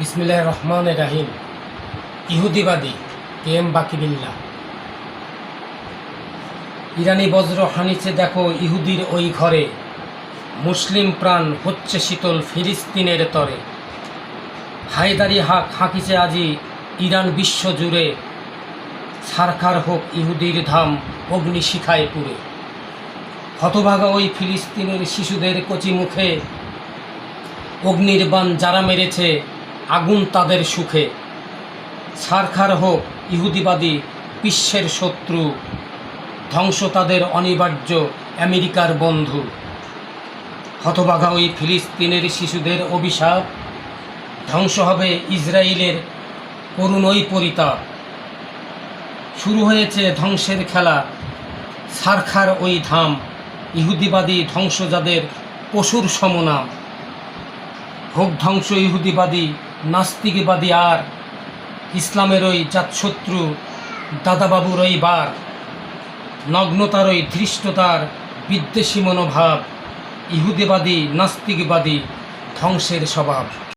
বিসমিল্লাহির রহমানির রহিম। ইহুদিবাদী কেএম বাকিবিল্লাহ। ইরানি বজ্র হানিছে দেখো ইহুদির ওই ঘরে, মুসলিম প্রাণ হচ্ছে শীতল ফিলিস্তিনের তরে। হায়দারি হাক হাঁকিছে আজি ইরান বিশ্ব জুড়ে, ছারখার হোক ইহুদির ধাম অগ্নিশিখায় পুড়ে। হতভাগা ওই ফিলিস্তিনের শিশুদের কচি মুখে, অগ্নির বাণ যারা মেরেছে আগুন তাদের সুখে। ছারখার হোক ইহুদিবাদী বিশ্বের শত্রু, ধ্বংস তাদের অনিবার্য আমেরিকার বন্ধু। হতভাগা ওই ফিলিস্তিনের শিশুদের অভিশাপ, ধ্বংস হবে ইসরায়েলের করুণ ওই পরিতাপ। শুরু হয়েছে ধ্বংসের খেলা, ছারখার ওই ধাম, ইহুদিবাদী ধ্বংস যাদের পশুর সমনাম। হোক ধ্বংস ইহুদিবাদী নাস্তিকবাদী আর, ইসলামের ওই জাতশত্রু দাদাবাবুর ওই বার। নগ্নতার ওই ধৃষ্টতার বিদ্বেষী মনোভাব, ইহুদিবাদী নাস্তিকবাদী ধ্বংসের স্বভাব।